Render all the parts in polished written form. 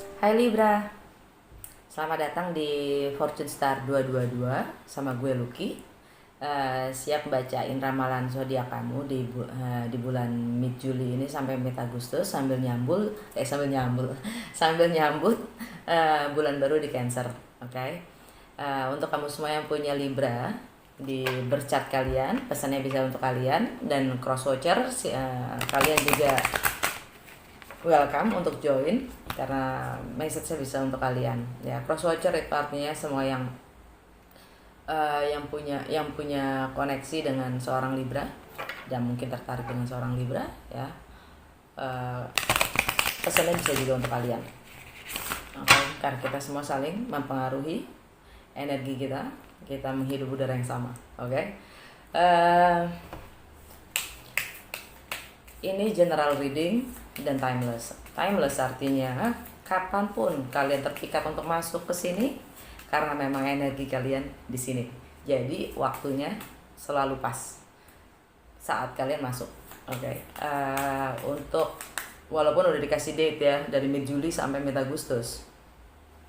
Hai Libra, selamat datang di Fortune Star 222 sama gue Lucky. Siap bacain ramalan zodiak kamu di bulan mid Juli ini sampai mid Agustus sambil nyambut bulan baru di Cancer. Oke. Untuk kamu semua yang punya Libra di bercat kalian, pesannya bisa untuk kalian, dan cross watcher kalian juga welcome untuk join karena message-nya bisa untuk kalian ya. Cross watcher itu artinya semua yang punya koneksi dengan seorang Libra dan mungkin tertarik dengan seorang Libra ya. Pesannya bisa juga untuk kalian. Oke, karena kita semua saling mempengaruhi energi kita menghirup udara yang sama. Oke. Ini general reading dan timeless. Timeless artinya kapanpun kalian terpikat untuk masuk ke sini karena memang energi kalian di sini. Jadi waktunya selalu pas saat kalian masuk. Oke. Untuk walaupun udah dikasih date ya dari mid Juli sampai mid Agustus,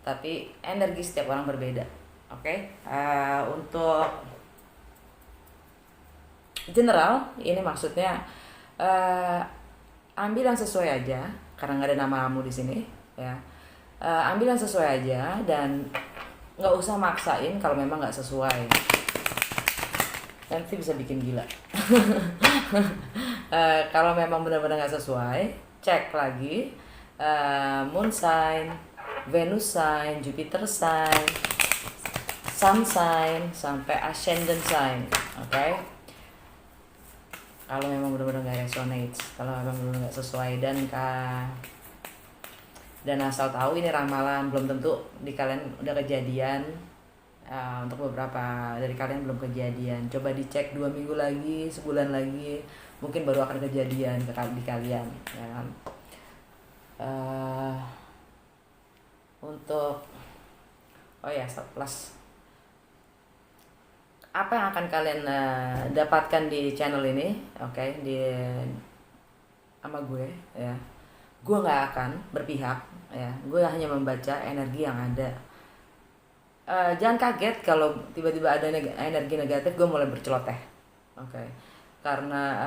tapi energi setiap orang berbeda. Oke. Untuk general ini maksudnya ambil yang sesuai aja karena nggak ada nama kamu di sini ya. Ambil yang sesuai aja dan nggak usah maksain kalau memang nggak sesuai, nanti bisa bikin gila. Kalau memang benar-benar nggak sesuai, cek lagi moon sign, Venus sign, Jupiter sign, sun sign sampai ascendant sign. Oke. Kalau memang benar-benar nggak resonate, kalau memang benar-benar nggak sesuai, dan asal tahu ini ramalan, belum tentu di kalian udah kejadian. Untuk beberapa dari kalian belum kejadian, coba dicek 2 minggu lagi, sebulan lagi, mungkin baru akan kejadian di kalian ya kan. Untuk plus apa yang akan kalian dapatkan di channel ini, oke, sama gue ya. Gue nggak akan berpihak ya, gue hanya membaca energi yang ada. Jangan kaget kalau tiba-tiba ada energi negatif gue mulai berceloteh, oke. Karena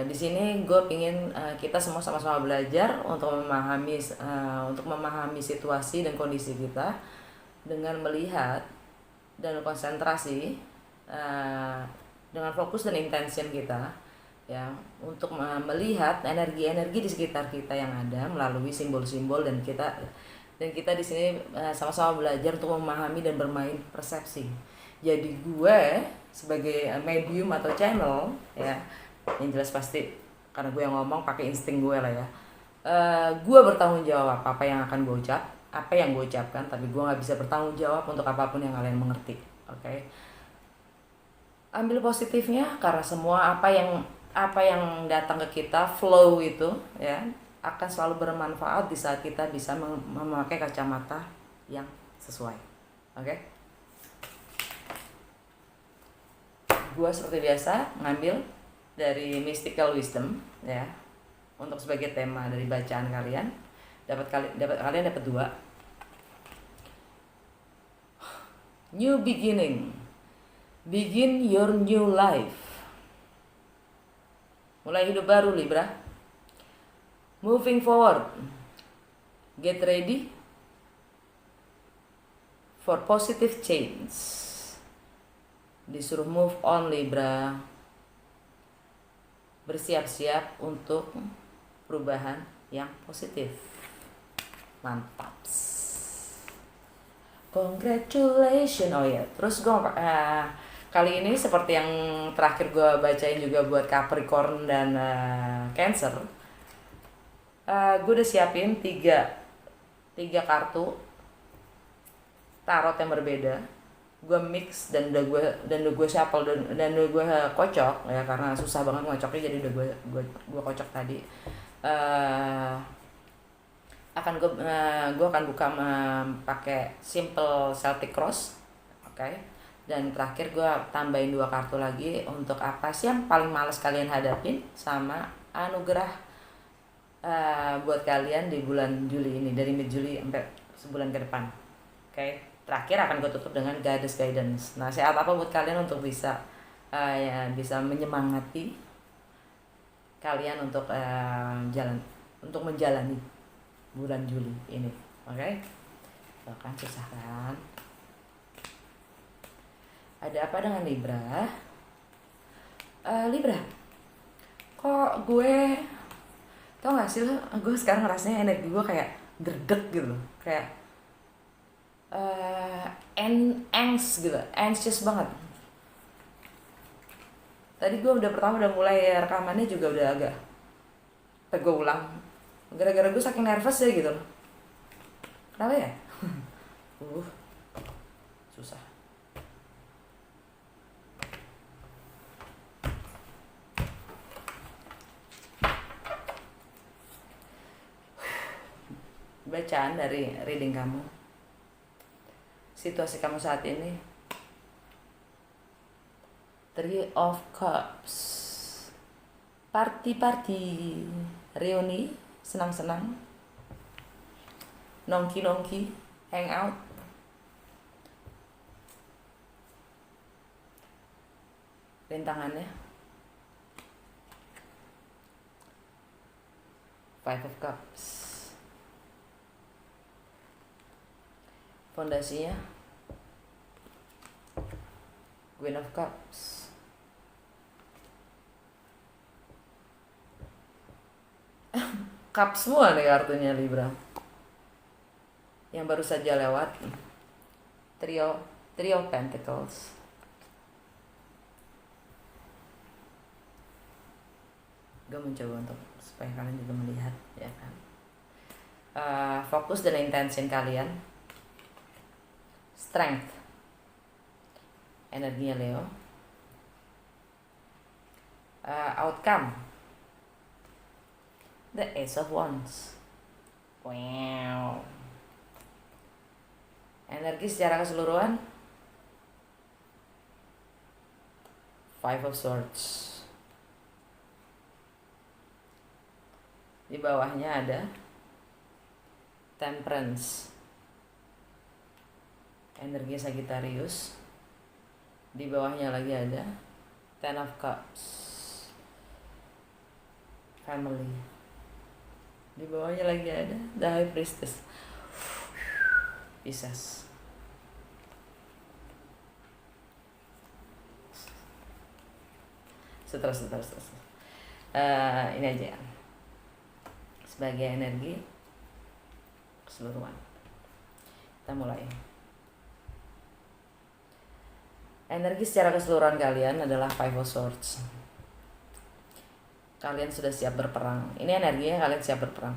di sini gue pingin kita semua sama-sama belajar untuk memahami situasi dan kondisi kita dengan melihat dan konsentrasi, dengan fokus dan intention kita ya, untuk melihat energi-energi di sekitar kita yang ada melalui simbol-simbol, dan kita di sini sama-sama belajar untuk memahami dan bermain persepsi. Jadi gue sebagai medium atau channel ya, yang jelas pasti karena gue yang ngomong pakai insting gue lah ya. Gue bertanggung jawab apa yang akan gue apa yang gue ucapkan, tapi gue nggak bisa bertanggung jawab untuk apapun yang kalian mengerti. Oke. Ambil positifnya karena semua apa yang datang ke kita, flow itu ya, akan selalu bermanfaat di saat kita bisa memakai kacamata yang sesuai. Oke. Gua seperti biasa ngambil dari Mystical Wisdom ya, untuk sebagai tema dari bacaan kalian. Kalian dapat 2. New beginning. Begin your new life. Mulai hidup baru Libra. Moving forward. Get ready for positive change. Disuruh move on Libra. Bersiap-siap untuk perubahan yang positif. Mantap. Congratulations. Oh ya, terus gue kali ini seperti yang terakhir gue bacain juga buat Capricorn dan Cancer, gue udah siapin 3 kartu tarot yang berbeda. Gue mix dan udah gue shuffle dan udah gue kocok ya, karena susah banget ngocoknya, jadi udah gue kocok tadi. Gue akan buka pakai simple Celtic Cross, oke. Dan terakhir gue tambahin 2 kartu lagi untuk apa sih yang paling males kalian hadapin, sama anugerah buat kalian di bulan Juli ini, dari mid Juli sampai sebulan ke depan. Oke, terakhir akan gue tutup dengan guidance. Nasihat apa buat kalian untuk bisa bisa menyemangati kalian untuk menjalani bulan Juli ini. Oke, kan susah kan? Ada apa dengan Libra? Libra, kok gue tau gak sih lo, gue sekarang rasanya energi gue kayak derdek gitu loh, kayak anxious banget. Tadi gue udah mulai rekamannya juga udah agak gue ulang gara-gara gue saking nervous ya gitu loh. Kenapa ya? Susah. Bacaan dari reading kamu, situasi kamu saat ini. 3 of Cups, party, reuni, senang-senang, nongki, hang out. Rintangannya 5 of Cups, fondasinya Queen of Cups. Cup semua nih kartunya Libra. Yang baru saja lewat Trio Pentacles. Gue mencoba untuk supaya kalian juga melihat, ya kan. Fokus dan intention kalian. Strength, energinya Leo. Outcome, the Ace of Wands. Wow. Energi secara keseluruhan 5 of Swords. Di bawahnya ada Temperance, energi Sagittarius. Di bawahnya lagi ada Ten of Cups, family. Di bawahnya lagi ada The High Priestess, Pisces. Terus. Ini aja ya, sebagai energi keseluruhan. Kita mulai. Energi secara keseluruhan kalian adalah 5 of Swords. Kalian sudah siap berperang. Ini energinya kalian siap berperang.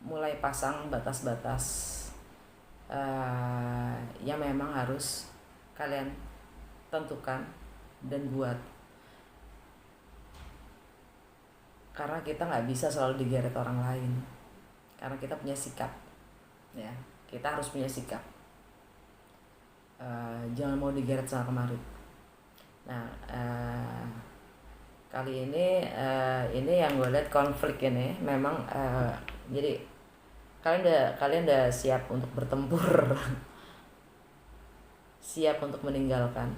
Mulai pasang batas-batas yang memang harus kalian tentukan dan buat. Karena kita nggak bisa selalu digeret orang lain. Karena kita punya sikap, ya. Kita harus punya sikap. Jangan mau digeret sana kemari. Nah, kali ini yang gue lihat konflik ini memang jadi kalian udah siap untuk bertempur, siap untuk meninggalkan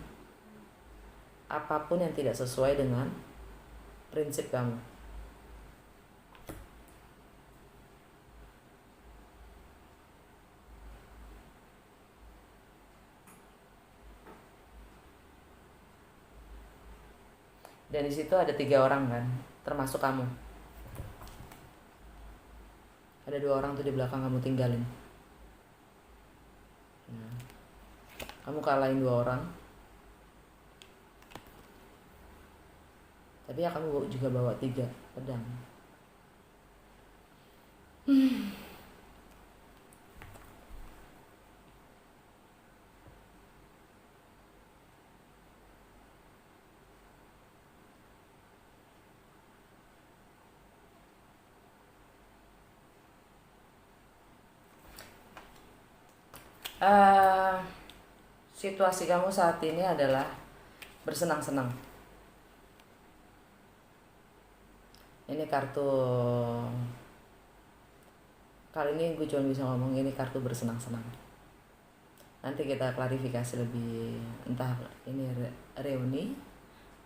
apapun yang tidak sesuai dengan prinsip kamu. Dan di situ ada 3 orang kan, termasuk kamu. Ada 2 orang tuh di belakang kamu tinggalin. Nah, kamu kalahin 2 orang. Tapi ya kamu juga bawa 3 pedang. Situasi kamu saat ini adalah bersenang-senang, Ini kartu, kali ini gue cuma bisa ngomong ini kartu bersenang-senang. Nanti kita klarifikasi lebih, entah ini reuni,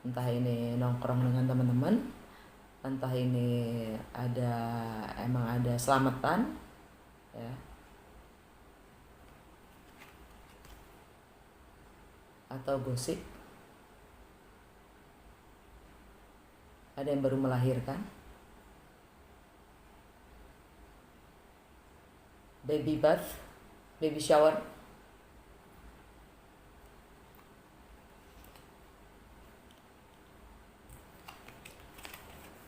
entah ini nongkrong dengan teman-teman, entah ini emang ada selamatan ya, atau gosip, ada yang baru melahirkan, baby bath, baby shower.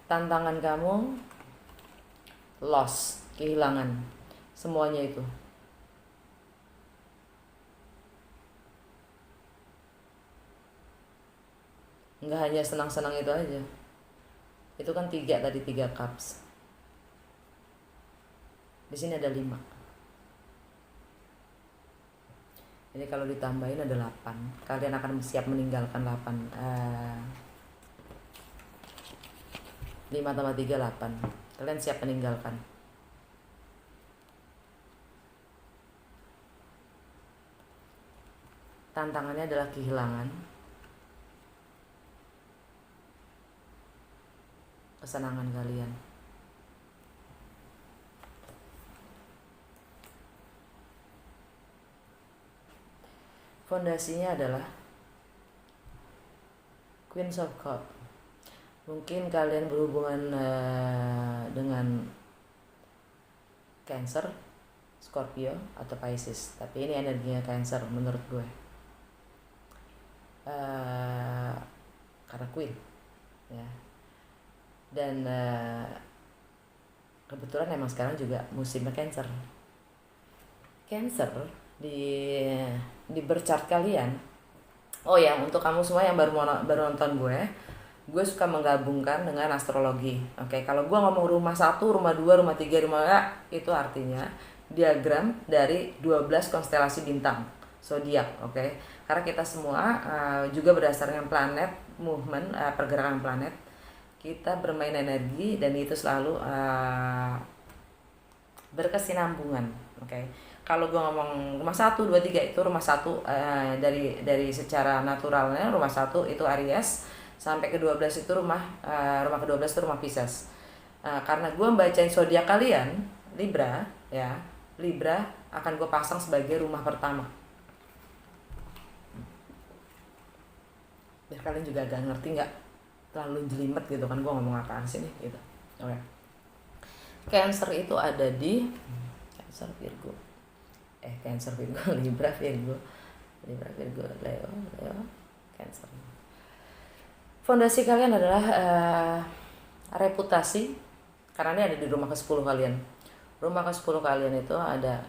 Tantangan kamu loss, kehilangan semuanya itu. Nggak hanya senang-senang itu aja. Itu kan 3 tadi, 3 cups. Di sini ada 5. Jadi kalau ditambahin ada 8. Kalian akan siap meninggalkan 8. 5 tambah 3, 8. Kalian siap meninggalkan. Tantangannya adalah kehilangan, kesenangan kalian. Fondasinya adalah Queen of Cups. Mungkin kalian berhubungan dengan Cancer, Scorpio, atau Pisces. Tapi ini energinya Cancer menurut gue. Karena Queen ya. Dan kebetulan emang sekarang juga musimnya Cancer. Cancer di berchart kalian. Oh ya, untuk kamu semua yang baru nonton gue suka menggabungkan dengan astrologi. Oke, kalau gue ngomong rumah 1, rumah 2, rumah 3, rumah itu artinya diagram dari 12 konstelasi bintang zodiak. Oke, karena kita semua juga berdasarkan planet movement, pergerakan planet, kita bermain energi dan itu selalu berkesinambungan. Oke, kalau gue ngomong rumah 1, 2, 3 itu rumah 1 dari secara naturalnya rumah 1 itu Aries, sampai ke-12 itu rumah ke-12 itu rumah Pisces. Karena gue bacain zodiak kalian Libra ya, Libra akan gue pasang sebagai rumah pertama. Biar kalian juga agak ngerti, nggak terlalu jelimet gitu kan gue ngomong apaan sih nih gitu. Oke. Cancer itu ada di Cancer Virgo. Cancer Virgo, Libra Virgo, Leo, Cancer. Fondasi kalian adalah reputasi, karena ini ada di rumah ke-10 kalian. Rumah ke-10 kalian itu ada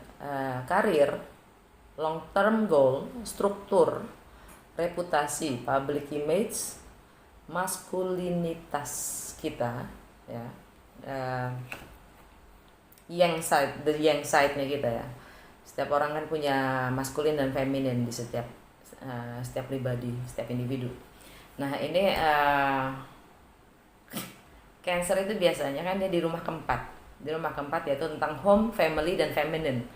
karir, long term goal, struktur, reputasi, public image, maskulinitas kita ya, yang side-nya kita ya. Setiap orang kan punya maskulin dan feminin di setiap pribadi, setiap individu. Nah ini Cancer itu biasanya kan dia di rumah keempat. Di rumah keempat yaitu tentang home, family, dan feminine.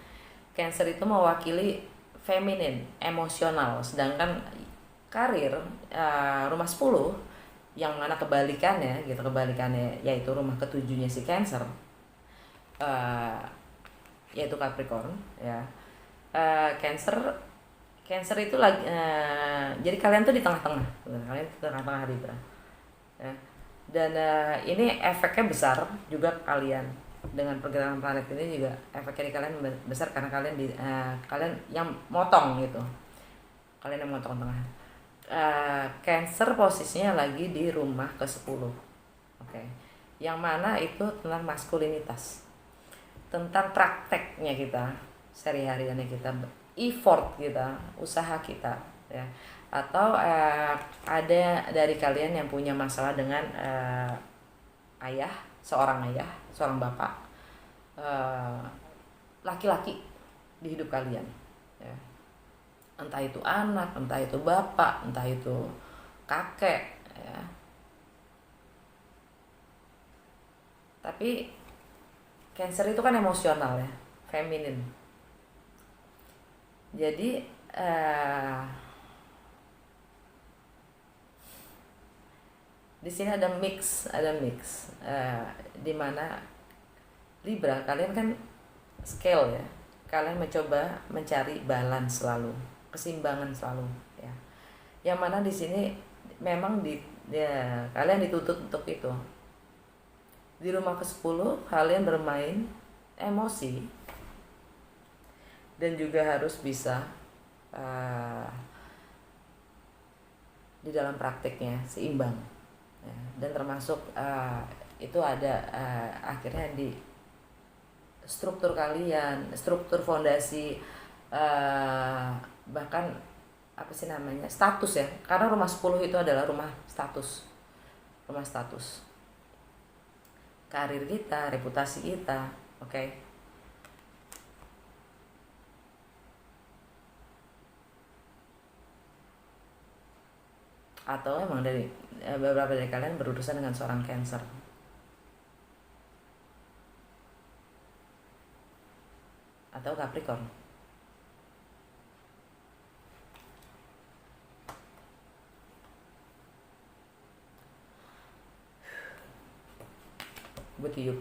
Cancer itu mewakili feminin, emosional. Sedangkan karir rumah 10 yang mana kebalikannya yaitu rumah ke-7-nya si Cancer, yaitu Capricorn ya. Cancer itu lagi jadi kalian tuh di tengah-tengah. Kalian di tengah-tengah Libra. Ya. Dan ini efeknya besar juga ke kalian. Dengan pergerakan planet ini juga efeknya di kalian besar karena kalian yang motong gitu. Kalian yang motong tengah. Cancer posisinya lagi di rumah ke-10. Oke. Yang mana itu tentang maskulinitas. Tentang prakteknya kita, sehari-hariannya kita, effort kita, usaha kita ya. Atau ada dari kalian yang punya masalah dengan seorang bapak, laki-laki di hidup kalian ya. Entah itu anak, entah itu bapak, entah itu kakek ya. Tapi Cancer itu kan emosional ya, feminin. Jadi di sini ada mix, di mana Libra, kalian kan scale ya, kalian mencoba mencari balance selalu, keseimbangan selalu ya. Yang mana di sini memang kalian dituntut untuk itu. Di rumah ke-10 kalian bermain emosi dan juga harus bisa di dalam prakteknya seimbang ya. Dan termasuk itu ada akhirnya di struktur kalian, struktur fondasi, bahkan apa sih namanya, status ya, karena rumah 10 itu adalah rumah status, karir kita, reputasi kita, oke. Atau emang dari beberapa dari kalian berurusan dengan seorang Cancer atau Capricorn. Gue tiup.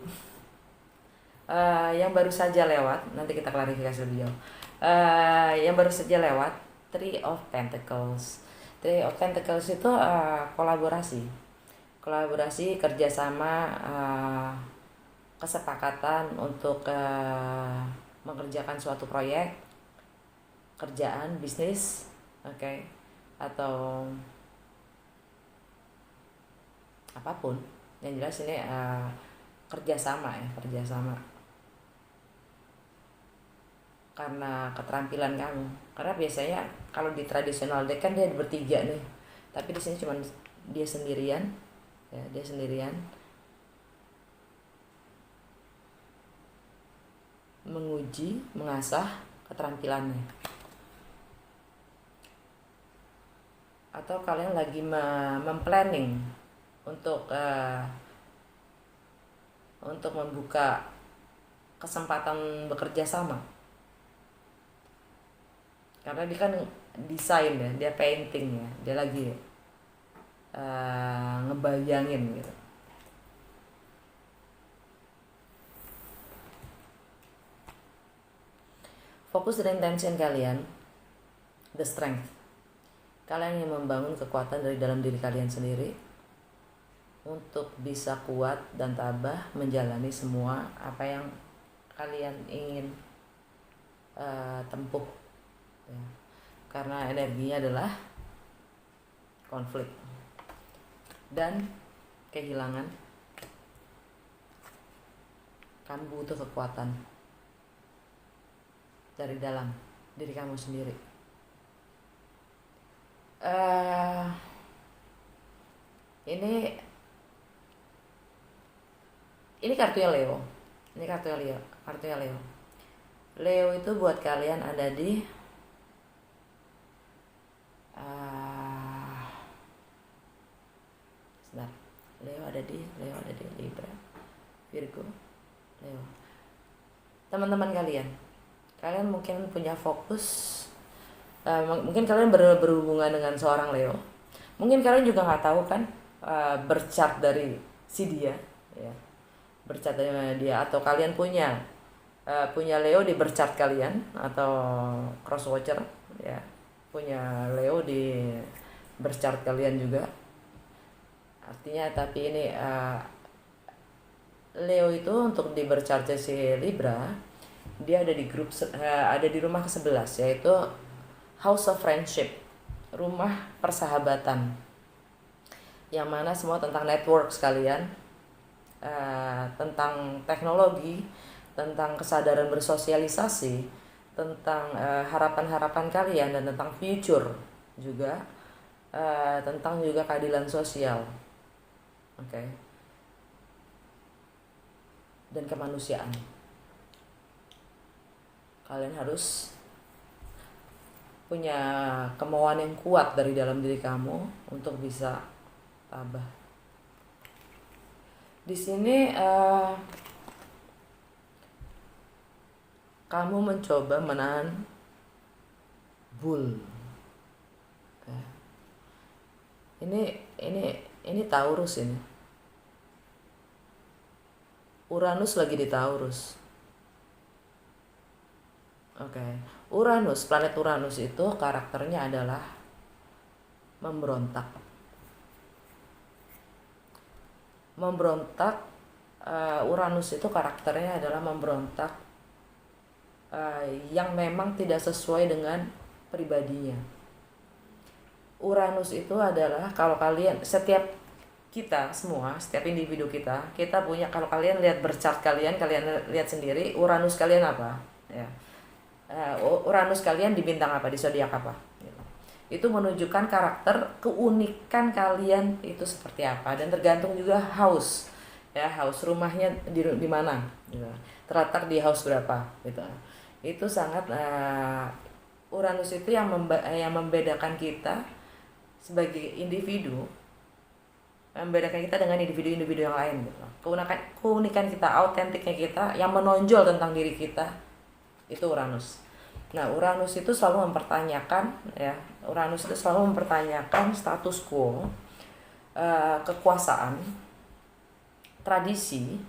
Yang baru saja lewat, nanti kita klarifikasi lebih jauh. Yang baru saja lewat, Three of Pentacles. Three of Pentacles itu kolaborasi, kerjasama, kesepakatan untuk mengerjakan suatu proyek, kerjaan, bisnis, oke, atau apapun. Yang jelas ini kerjasama. Karena keterampilan kamu. Karena biasanya kalau di tradisional deck kan dia bertiga nih, tapi di sini cuma dia sendirian, ya, menguji, mengasah keterampilannya. Atau kalian lagi memplanning untuk membuka kesempatan bekerja sama. Karena dia kan desain ya, dia painting ya, dia lagi ngebayangin gitu. Fokus dan intention kalian, the strength. Kalian yang membangun kekuatan dari dalam diri kalian sendiri untuk bisa kuat dan tabah menjalani semua apa yang kalian ingin tempuh ya. Karena energinya adalah konflik dan kehilangan. Kamu butuh kekuatan dari dalam diri kamu sendiri. Ini kartunya Leo. Leo itu buat kalian ada di Leo ada di Libra, Virgo, Leo. Teman-teman kalian mungkin punya fokus, mungkin kalian berhubungan dengan seorang Leo. Mungkin kalian juga nggak tahu kan berchart dari si dia, ya, berchart dari dia, atau kalian punya Leo di berchart kalian, atau cross watcher ya, punya Leo di berchart kalian juga. Artinya tapi ini Leo itu untuk di berchart si Libra, dia ada di ada di rumah ke-11, yaitu House of Friendship, rumah persahabatan, yang mana semua tentang network sekalian, tentang teknologi, tentang kesadaran bersosialisasi, tentang harapan-harapan kalian, dan tentang future juga, tentang juga keadilan sosial, oke, dan kemanusiaan. Kalian harus punya kemauan yang kuat dari dalam diri kamu untuk bisa tabah. Di sini kamu mencoba menahan bull. Ya. Ini Taurus ini. Uranus lagi di Taurus. Oke. Uranus, planet Uranus itu karakternya adalah memberontak. Uranus itu karakternya adalah memberontak, yang memang tidak sesuai dengan pribadinya. Uranus itu adalah, kalau kalian, setiap individu kita punya, kalau kalian lihat berchart kalian lihat sendiri Uranus kalian apa ya. Uranus kalian di bintang apa, di zodiak apa gitu. Itu menunjukkan karakter, keunikan kalian itu seperti apa, dan tergantung juga house ya, house rumahnya di mana gitu. Terletak di house berapa gitu. Itu sangat Uranus itu yang membedakan kita sebagai individu, membedakan kita dengan individu-individu yang lain gitu. Keunikan kita, autentiknya kita, yang menonjol tentang diri kita itu Uranus. Nah, Uranus itu selalu mempertanyakan status quo, kekuasaan, tradisi,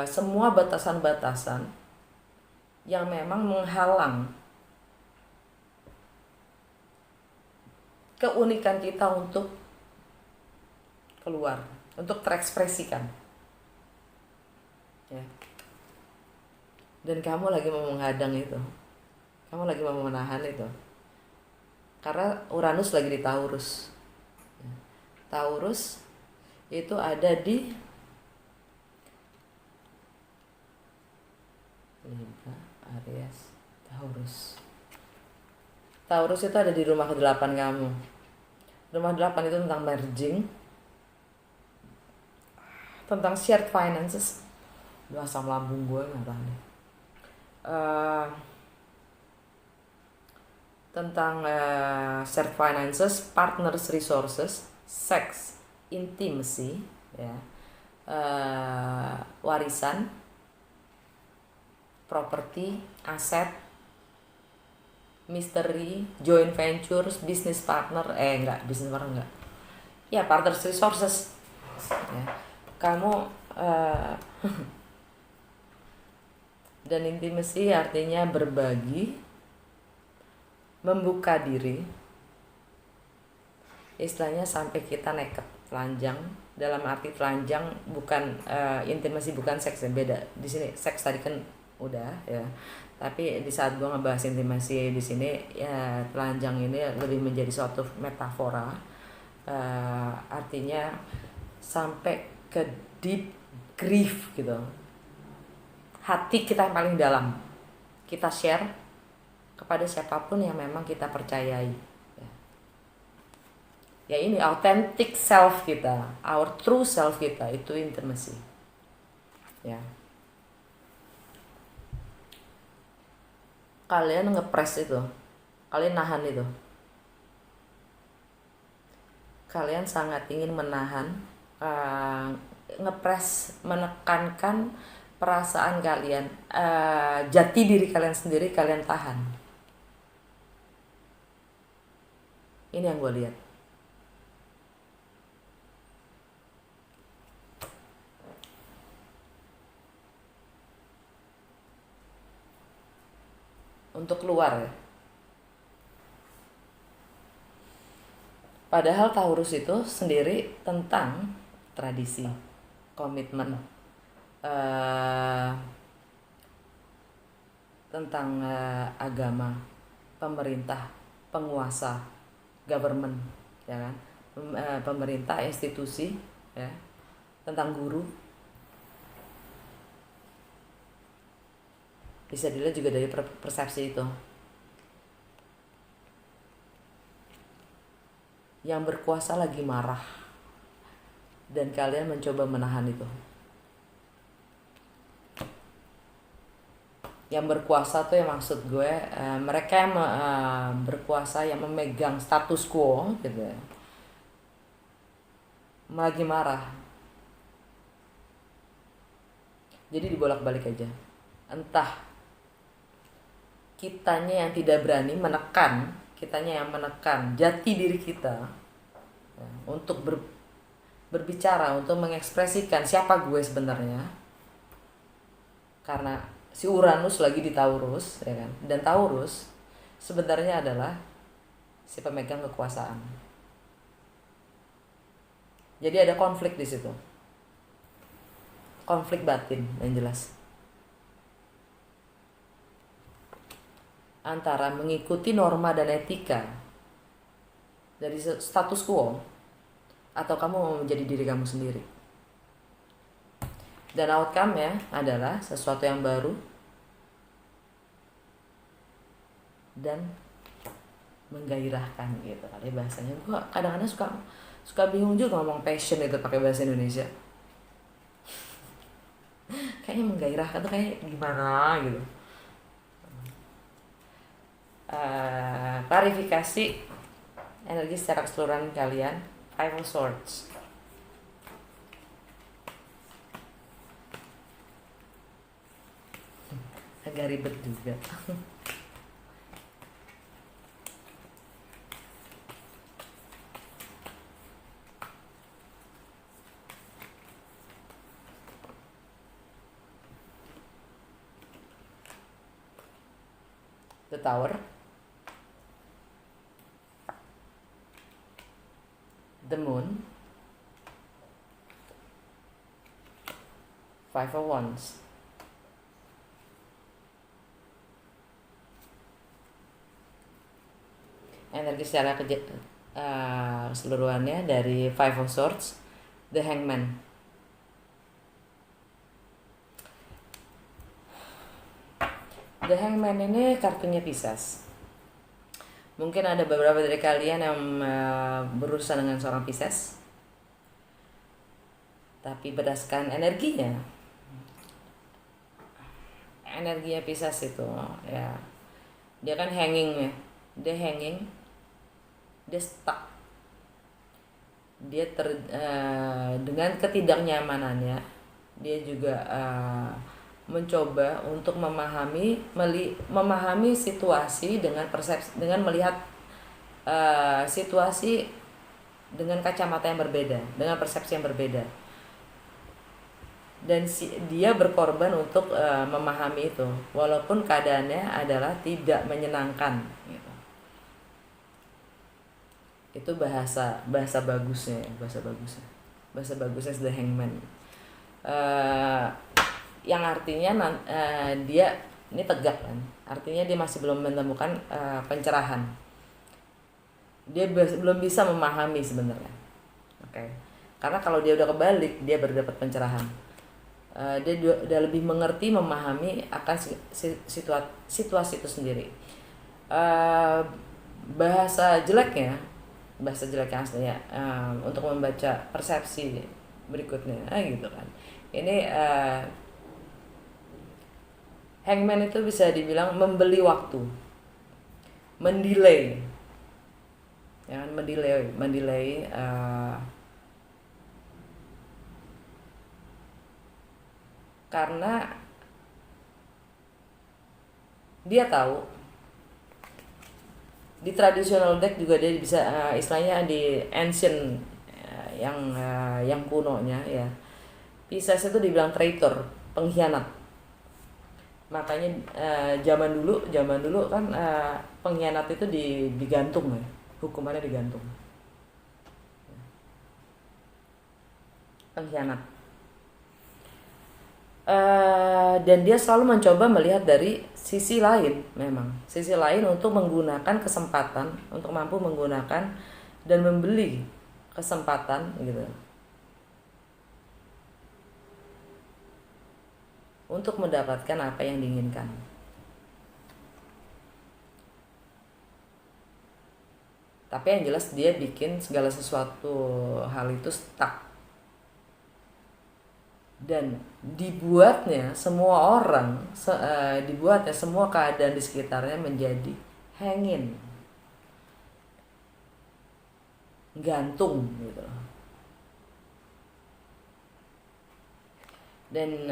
semua batasan-batasan yang memang menghalang keunikan kita untuk keluar, untuk terekspresikan ya. Dan kamu lagi mau menghadang itu, kamu lagi mau menahan itu, karena Uranus lagi di Taurus. Taurus itu ada di Libra, Aries, Taurus. Taurus itu ada di rumah ke-8 kamu. Rumah 8 itu tentang merging, tentang shared finances. Udah asam lambung gue nggak tahu nih. Tentang shared finances, partners resources, sex, intimacy ya, warisan, properti, aset, misteri, joint ventures, business partner, ya, partners resources ya. Kamu dan intimacy artinya berbagi, membuka diri, istilahnya sampai kita nekat, telanjang. Dalam arti telanjang bukan intimacy, bukan seks ya, beda. Di sini seks tadi kan udah ya, tapi di saat gue ngebahas intimacy di sini ya, telanjang ini lebih menjadi suatu metafora, artinya sampai ke deep grief gitu, hati kita yang paling dalam kita share kepada siapapun yang memang kita percayai ya. Ini authentic self kita, our true self kita, itu intimacy ya. Kalian ngepres itu, kalian nahan itu, kalian sangat ingin menahan, ngepres, menekankan perasaan kalian, jati diri kalian sendiri kalian tahan. Ini yang gue lihat. Untuk keluar ya. Padahal Taurus itu sendiri tentang tradisi, komitmen, tentang agama, pemerintah, penguasa, government ya kan, pemerintah, institusi ya, tentang guru. Bisa dilihat juga dari persepsi itu. Yang berkuasa lagi marah dan kalian mencoba menahan itu. Yang berkuasa tuh, yang maksud gue mereka yang berkuasa, yang memegang status quo gitu ya, lagi marah Jadi dibolak-balik aja. Entah kitanya yang tidak berani menekan, kitanya yang menekan jati diri kita ya, untuk berbicara, untuk mengekspresikan siapa gue sebenarnya. Karena si Uranus lagi di Taurus, ya kan? Dan Taurus sebenarnya adalah si pemegang kekuasaan. Jadi ada konflik di situ. Konflik batin yang jelas. Antara mengikuti norma dan etika dari status quo atau kamu mau menjadi diri kamu sendiri. Dan outcome-nya adalah sesuatu yang baru dan menggairahkan gitu kali bahasanya. Gue kadang-kadang suka bingung juga ngomong passion itu pakai bahasa Indonesia. Kayaknya menggairahkan tuh kayak gimana gitu. Klarifikasi energi secara keseluruhan kalian. Five of Swords. Agak ribet juga. The Tower, the Moon, Five of Wands. Energi secara keseluruhannya dari Five of Swords, the Hangman. The Hangman ini kartunya Pisces. Mungkin ada beberapa dari kalian yang berurusan dengan seorang Pisces, tapi berdasarkan energinya Pisces itu ya, dia kan hanging ya, dia stuck, dia dengan ketidaknyamanannya dia juga mencoba untuk memahami situasi dengan persepsi, dengan melihat situasi dengan kacamata yang berbeda, dengan persepsi yang berbeda, dan dia berkorban untuk memahami itu walaupun keadaannya adalah tidak menyenangkan gitu. Itu bahasa bagusnya The Hangman, yang artinya dia ini tegak kan, artinya dia masih belum menemukan pencerahan, dia belum bisa memahami sebenarnya. Oke. Karena kalau dia udah kebalik, dia baru dapat pencerahan. Dia udah lebih mengerti, memahami akan situasi itu sendiri. Bahasa jeleknya aslinya untuk membaca persepsi berikutnya gitu kan. Ini Hangman itu bisa dibilang membeli waktu, mendelay, ya kan, mendelay karena dia tahu di traditional deck juga dia bisa istilahnya di ancient yang kunonya ya, Pisces itu dibilang traitor, pengkhianat. Makanya zaman dulu kan pengkhianat itu digantung ya, hukumannya digantung. Pengkhianat. Dan dia selalu mencoba melihat dari sisi lain, sisi lain untuk menggunakan kesempatan, untuk mampu menggunakan dan membeli kesempatan gitu, untuk mendapatkan apa yang diinginkan. Tapi yang jelas dia bikin segala sesuatu hal itu stuck. Dan dibuatnya semua orang, dibuatnya semua keadaan di sekitarnya menjadi hangin, gantung gitu. Dan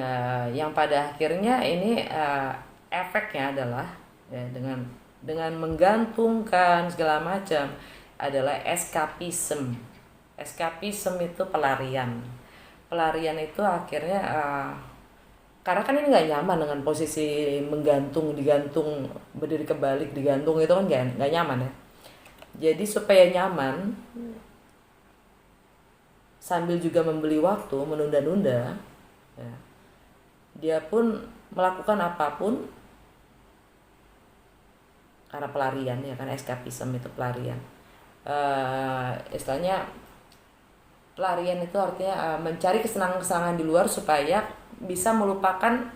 yang pada akhirnya ini efeknya adalah ya, dengan menggantungkan segala macam adalah eskapisme. Eskapisme itu pelarian. Pelarian itu akhirnya karena kan ini nggak nyaman dengan posisi menggantung, digantung, berdiri kebalik, digantung itu kan nggak nyaman ya. Jadi supaya nyaman sambil juga membeli waktu, menunda-nunda, ya, dia pun melakukan apapun karena pelarian ya kan, eskapisme itu pelarian. Istilahnya pelarian itu artinya mencari kesenangan-kesenangan di luar supaya bisa melupakan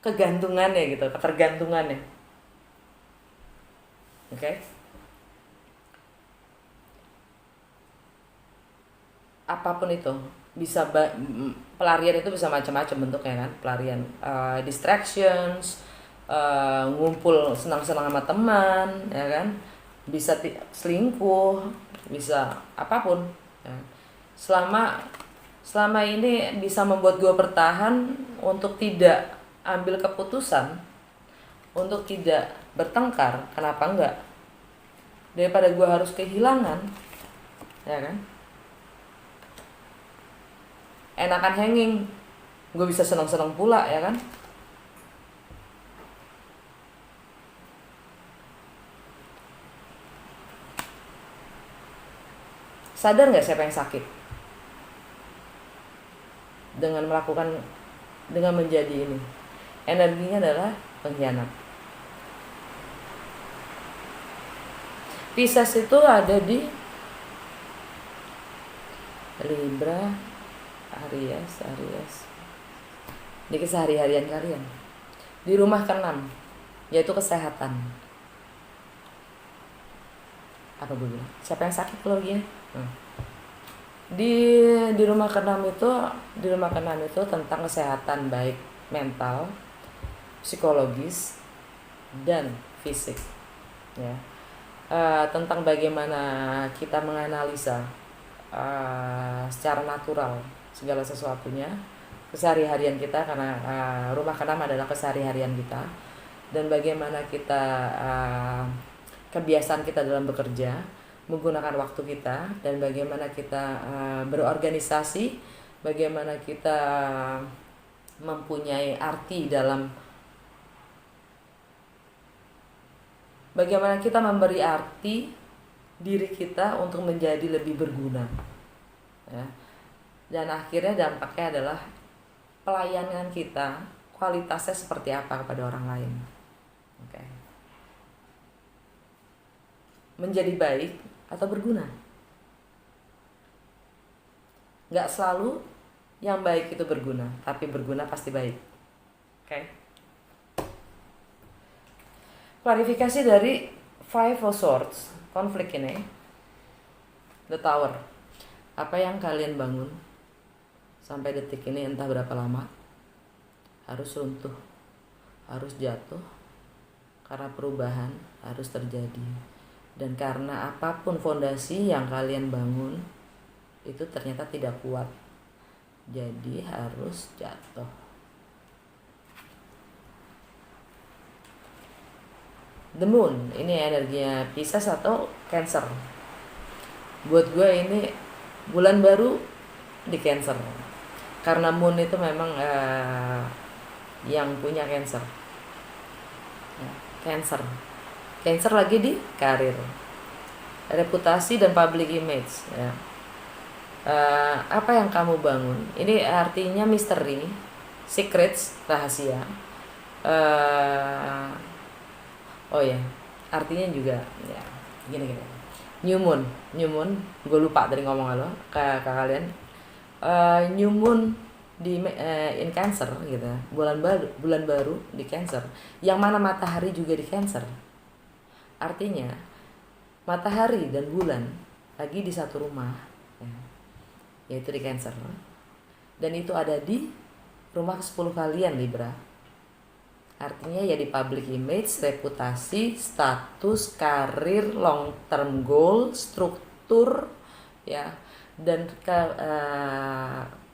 kegantungannya gitu, ketergantungannya. Oke. Apapun itu bisa pelarian itu bisa macam-macam bentuknya kan, pelarian distractions, ngumpul senang-senang sama teman ya kan, bisa selingkuh, bisa apapun ya. Selama ini bisa membuat gue bertahan untuk tidak ambil keputusan, untuk tidak bertengkar, kenapa enggak, daripada gue harus kehilangan ya kan. Enakan hanging, gue bisa senang-senang pula ya kan. Sadar nggak siapa yang sakit dengan menjadi ini? Energinya adalah pengkhianat. Pisces itu ada di Libra, Aries di kesehari-harian kalian, di rumah ke-6 yaitu kesehatan. Apa gue bilang? Siapa yang sakit kalau gini? Di rumah ke-6 itu tentang kesehatan baik mental, psikologis dan fisik ya. Tentang bagaimana kita menganalisa secara natural segala sesuatunya, kesehari-harian kita, karena rumah ke-6 adalah kesehari-harian kita, dan bagaimana kita kebiasaan kita dalam bekerja, menggunakan waktu kita, dan bagaimana kita berorganisasi, bagaimana kita mempunyai arti dalam, bagaimana kita memberi arti diri kita untuk menjadi lebih berguna ya. Dan akhirnya dampaknya adalah pelayanan kita kualitasnya seperti apa kepada orang lain. Oke. Menjadi baik atau berguna. Nggak selalu yang baik itu berguna, tapi berguna pasti baik. Oke. Klarifikasi dari Five of Swords, konflik ini, The Tower. Apa yang kalian bangun sampai detik ini, entah berapa lama, harus runtuh, harus jatuh, karena perubahan harus terjadi. Dan karena apapun fondasi yang kalian bangun itu ternyata tidak kuat, jadi harus jatuh. The Moon, ini energinya Pisces atau Cancer. Buat gue ini bulan baru di Cancer, karena Moon itu memang yang punya Cancer. Cancer lagi di karir, reputasi dan public image ya. Apa yang kamu bangun ini artinya misteri, secrets, rahasia. Oh ya, artinya juga ya gini. New moon, gue lupa tadi ngomong ke kalian. New moon di in Cancer gitu, bulan baru di Cancer, yang mana matahari juga di Cancer. Artinya matahari dan bulan lagi di satu rumah ya, yaitu di Cancer, dan itu ada di rumah ke-10 kalian Libra. Artinya ya di public image, reputasi, status, karir, long term goal, struktur ya, dan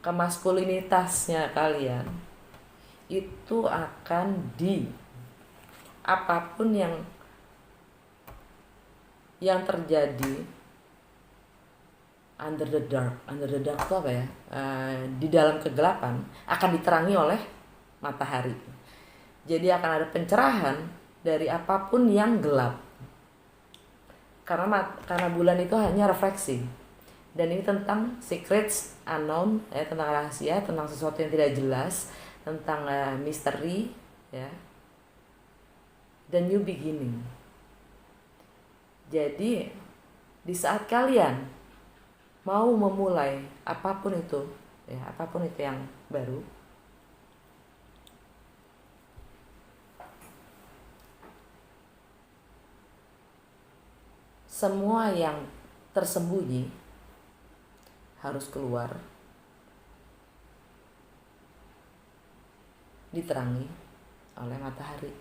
kemaskulinitasnya kalian itu akan apapun yang terjadi under the dark itu apa ya, di dalam kegelapan akan diterangi oleh matahari. Jadi akan ada pencerahan dari apapun yang gelap, karena bulan itu hanya refleksi. Dan ini tentang secrets unknown, ya, tentang rahasia, tentang sesuatu yang tidak jelas, tentang misteri, ya, dan new beginning. Jadi di saat kalian mau memulai apapun itu, ya, apapun itu yang baru, semua yang tersembunyi harus keluar, diterangi oleh matahari.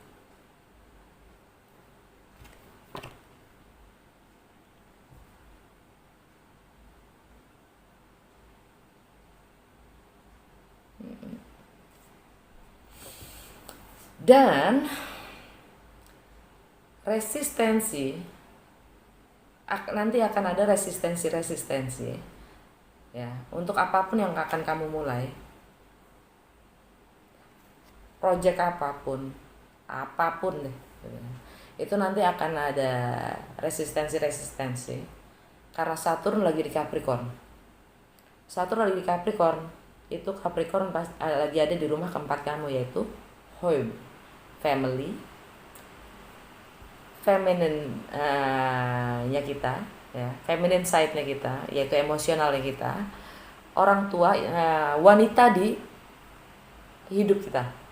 Dan resistensi, nanti akan ada resistensi ya, untuk apapun yang akan kamu mulai, project apapun deh, itu nanti akan ada resistensi karena Saturn lagi di Capricorn. Itu Capricorn lagi ada di rumah keempat kamu, yaitu home, family, feminine nya kita, ya, feminine side-nya kita, yaitu emosionalnya kita, orang tua, wanita di hidup kita.